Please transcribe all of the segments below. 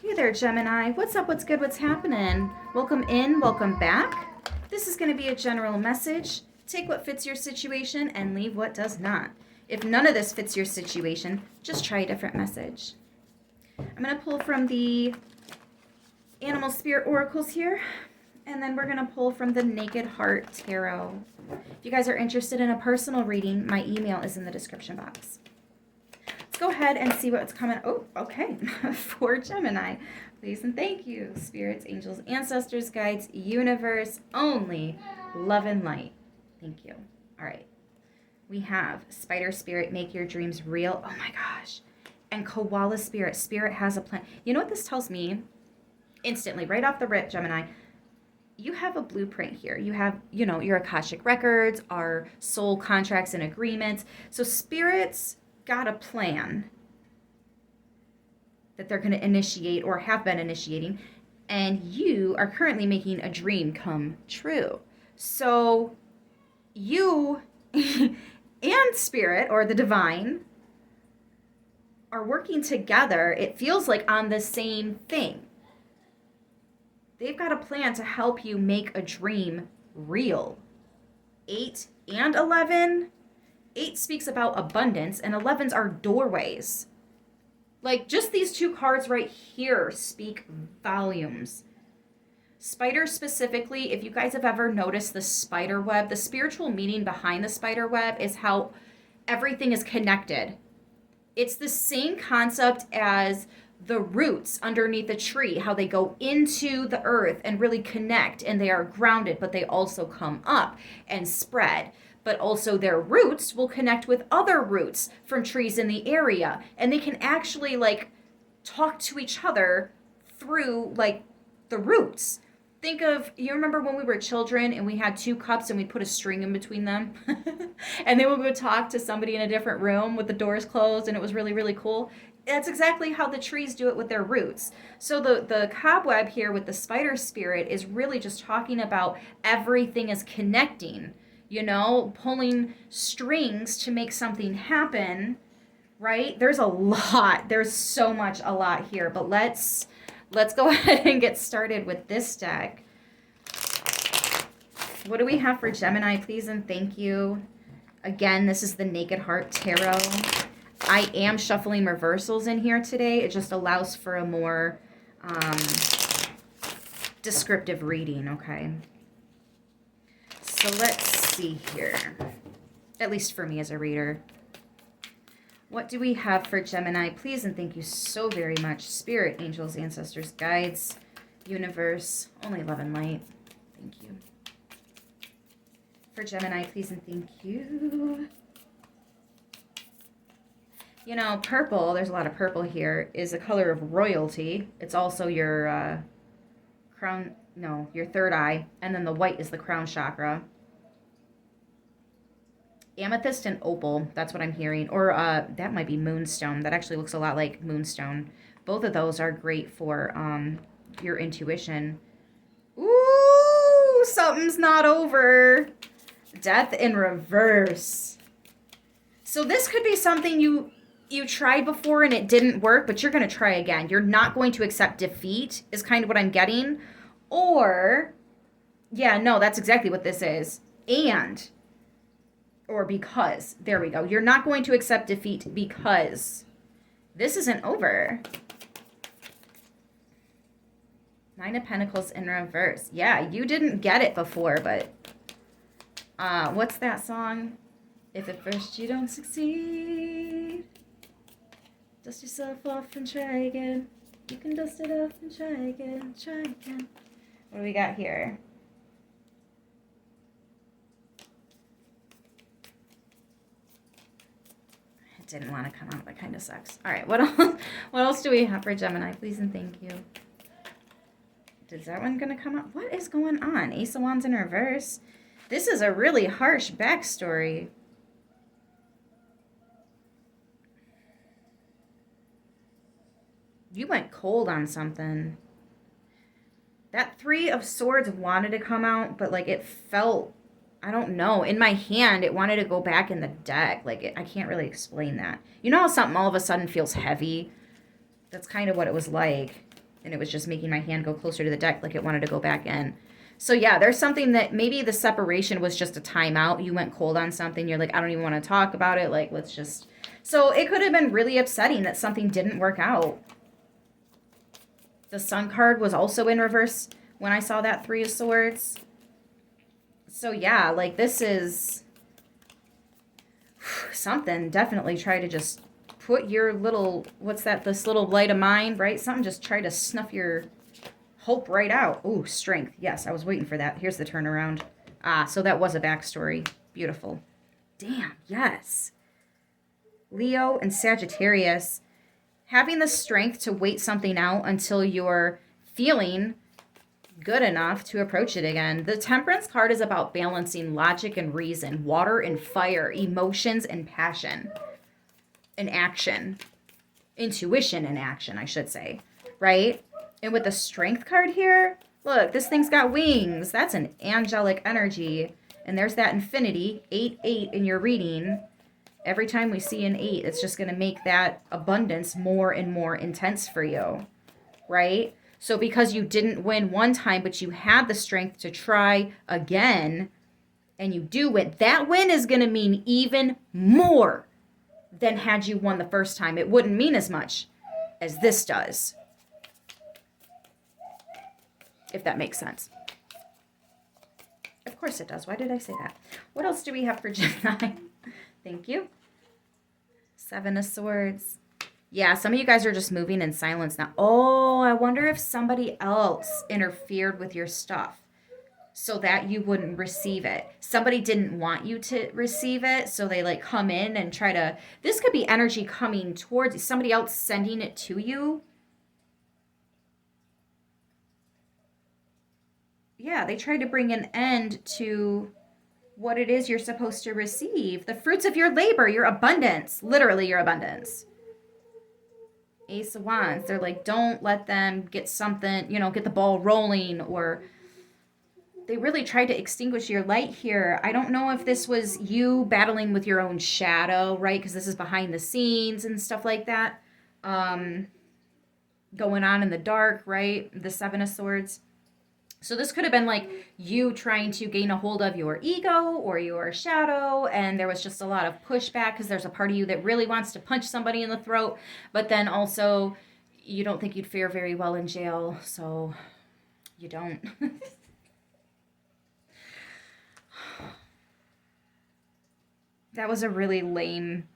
Hey there, Gemini. What's up? What's good? What's happening? Welcome in. Welcome back. This is going to be a general message. Take what fits your situation and leave what does not. If none of this fits your situation, just try a different message. I'm going to pull from the Animal Spirit Oracles here, and then we're going to pull from the Naked Heart Tarot. If you guys are interested in a personal reading, my email is in the description box. Go ahead and see what's coming. Oh, okay. For Gemini, please and thank you. Spirits, angels, ancestors, guides, universe, only love and light. Thank you. All right. We have Spider Spirit, make your dreams real. Oh my gosh. And Koala Spirit, Spirit has a plan. You know what this tells me? Instantly, right off the rip, Gemini, you have a blueprint here. You have, your Akashic records, our soul contracts and agreements. So spirits got a plan that they're going to initiate or have been initiating, and you are currently making a dream come true. So you and spirit or the divine are working together, it feels like, on the same thing. They've got a plan to help you make a dream real. 8 and 11. 8 speaks about abundance, and 11s are doorways. Like, just these two cards right here speak volumes. Spider specifically, if you guys have ever noticed the spider web, the spiritual meaning behind the spider web is how everything is connected. It's the same concept as the roots underneath a tree, how they go into the earth and really connect, and they are grounded, but they also come up and spread. But also their roots will connect with other roots from trees in the area. And they can actually, talk to each other through, the roots. Think of, you remember when we were children and we had 2 cups and we'd put a string in between them? And then we would talk to somebody in a different room with the doors closed, and it was really, really cool. That's exactly how the trees do it with their roots. So the cobweb here with the spider spirit is really just talking about everything is connecting. Pulling strings to make something happen, right? There's a lot. There's so much, a lot here. But let's go ahead and get started with this deck. What do we have for Gemini, please and thank you? Again, this is the Naked Heart Tarot. I am shuffling reversals in here today. It just allows for a more descriptive reading, okay? So let's see here, at least for me as a reader. What do we have for Gemini? Please and thank you so very much. Spirit, angels, ancestors, guides, universe, only love and light. Thank you. For Gemini, please and thank you. Purple, there's a lot of purple here, is a color of royalty. It's also your your third eye, and then the white is the crown chakra. Amethyst and opal, that's what I'm hearing. Or that might be moonstone. That actually looks a lot like moonstone. Both of those are great for your intuition. Ooh, something's not over. Death in reverse. So this could be something you tried before and it didn't work, but you're going to try again. You're not going to accept defeat is kind of what I'm getting. Or, yeah, no, that's exactly what this is. Or because. There we go. You're not going to accept defeat because this isn't over. 9 of Pentacles in reverse. Yeah, you didn't get it before, but what's that song? If at first you don't succeed, dust yourself off and try again. You can dust it off and try again, try again. What do we got here? It didn't want to come out. That kind of sucks. All right, what else? What else do we have for Gemini? Please and thank you. Is that one going to come out? What is going on? Ace of Wands in reverse. This is a really harsh backstory. You went cold on something. That 3 of Swords wanted to come out, but it felt, I don't know, in my hand it wanted to go back in the deck. I can't really explain that. You know how something all of a sudden feels heavy? That's kind of what it was like. And it was just making my hand go closer to the deck like it wanted to go back in. So yeah, there's something that maybe the separation was just a timeout. You went cold on something. You're like, I don't even want to talk about it. Like, let's just. So it could have been really upsetting that something didn't work out. The Sun card was also in reverse when I saw that Three of Swords. So yeah, like this is something. Definitely try to just put your little, what's that, this little light of mine, right? Something just try to snuff your hope right out. Ooh, strength. Yes, I was waiting for that. Here's the turnaround. Ah, so that was a backstory. Beautiful. Damn, yes. Leo and Sagittarius. Having the strength to wait something out until you're feeling good enough to approach it again. The Temperance card is about balancing logic and reason, water and fire, emotions and passion, and action. Intuition and action, I should say. Right? And with the Strength card here, look, this thing's got wings. That's an angelic energy. And there's that infinity, 8-8 in your reading. Every time we see an 8, it's just going to make that abundance more and more intense for you, right? So because you didn't win one time, but you had the strength to try again, and you do win, that win is going to mean even more than had you won the first time. It wouldn't mean as much as this does, if that makes sense. Of course it does. Why did I say that? What else do we have for Gemini? Thank you. Seven of Swords. Yeah, some of you guys are just moving in silence now. Oh, I wonder if somebody else interfered with your stuff so that you wouldn't receive it. Somebody didn't want you to receive it, so they like come in and try to... This could be energy coming towards you. Somebody else sending it to you. Yeah, they tried to bring an end to what it is you're supposed to receive. The fruits of your labor, your abundance. Literally your abundance. Ace of Wands. They're like, don't let them get something, get the ball rolling, or they really tried to extinguish your light here. I don't know if this was you battling with your own shadow, right? Because this is behind the scenes and stuff like that. Going on in the dark, right? The Seven of Swords. So this could have been like you trying to gain a hold of your ego or your shadow, and there was just a lot of pushback because there's a part of you that really wants to punch somebody in the throat, but then also you don't think you'd fare very well in jail, so you don't. That was a really lame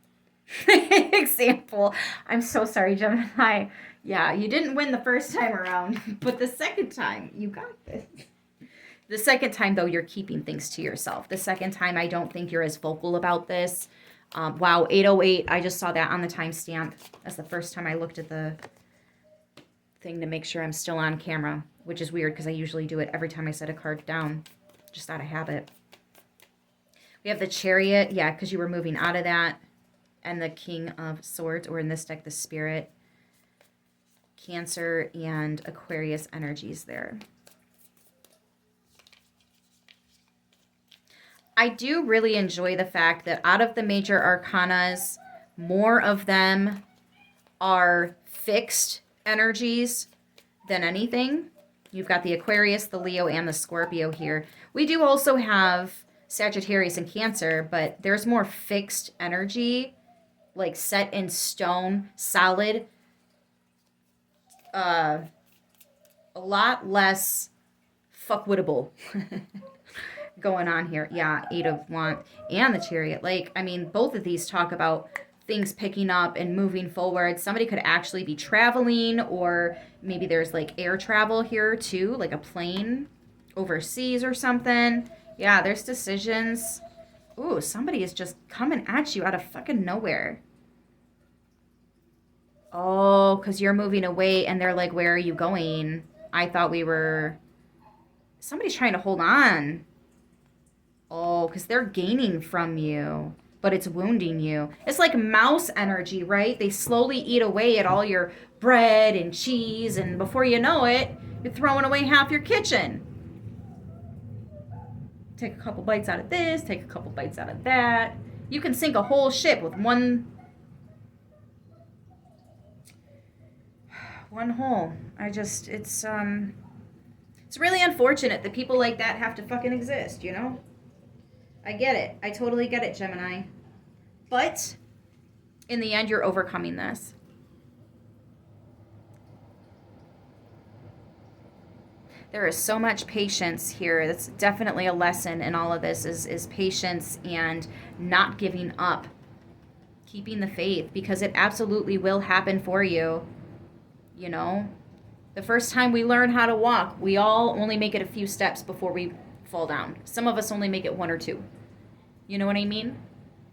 example. I'm so sorry, Gemini. Yeah, you didn't win the first time around, but the second time, you got this. The second time, though, you're keeping things to yourself. The second time, I don't think you're as vocal about this. Wow, 808, I just saw that on the timestamp. That's the first time I looked at the thing to make sure I'm still on camera, which is weird because I usually do it every time I set a card down, just out of habit. We have the Chariot, yeah, because you were moving out of that, and the King of Swords, or in this deck, the Spirit. Cancer and Aquarius energies there. I do really enjoy the fact that out of the major arcanas, more of them are fixed energies than anything. You've got the Aquarius, the Leo, and the Scorpio here. We do also have Sagittarius and Cancer, but there's more fixed energy, like set in stone, solid. A lot less fuckwittable going on here. Yeah, 8 of Wands and the Chariot. Like, I mean, both of these talk about things picking up and moving forward. Somebody could actually be traveling, or maybe there's like air travel here too, like a plane overseas or something. Yeah, there's decisions. Ooh, somebody is just coming at you out of fucking nowhere. Oh, because you're moving away and they're like, where are you going? I thought we were... Somebody's trying to hold on. Oh, because they're gaining from you, but it's wounding you. It's like mouse energy, right? They slowly eat away at all your bread and cheese, and before you know it, you're throwing away half your kitchen. Take a couple bites out of this, take a couple bites out of that. You can sink a whole ship with one... One hole. It's really unfortunate that people like that have to fucking exist, you know? I get it. I totally get it, Gemini. But in the end, you're overcoming this. There is so much patience here. That's definitely a lesson in all of this is patience and not giving up. Keeping the faith, because it absolutely will happen for you. You know? The first time we learn how to walk, we all only make it a few steps before we fall down. Some of us only make it one or two. You know what I mean?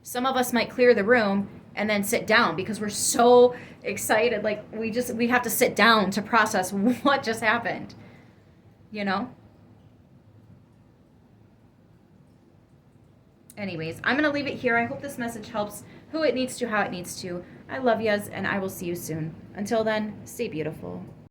Some of us might clear the room and then sit down because we're so excited. Like we have to sit down to process what just happened. You know? Anyways, I'm going to leave it here. I hope this message helps who it needs to, how it needs to. I love yous, and I will see you soon. Until then, stay beautiful.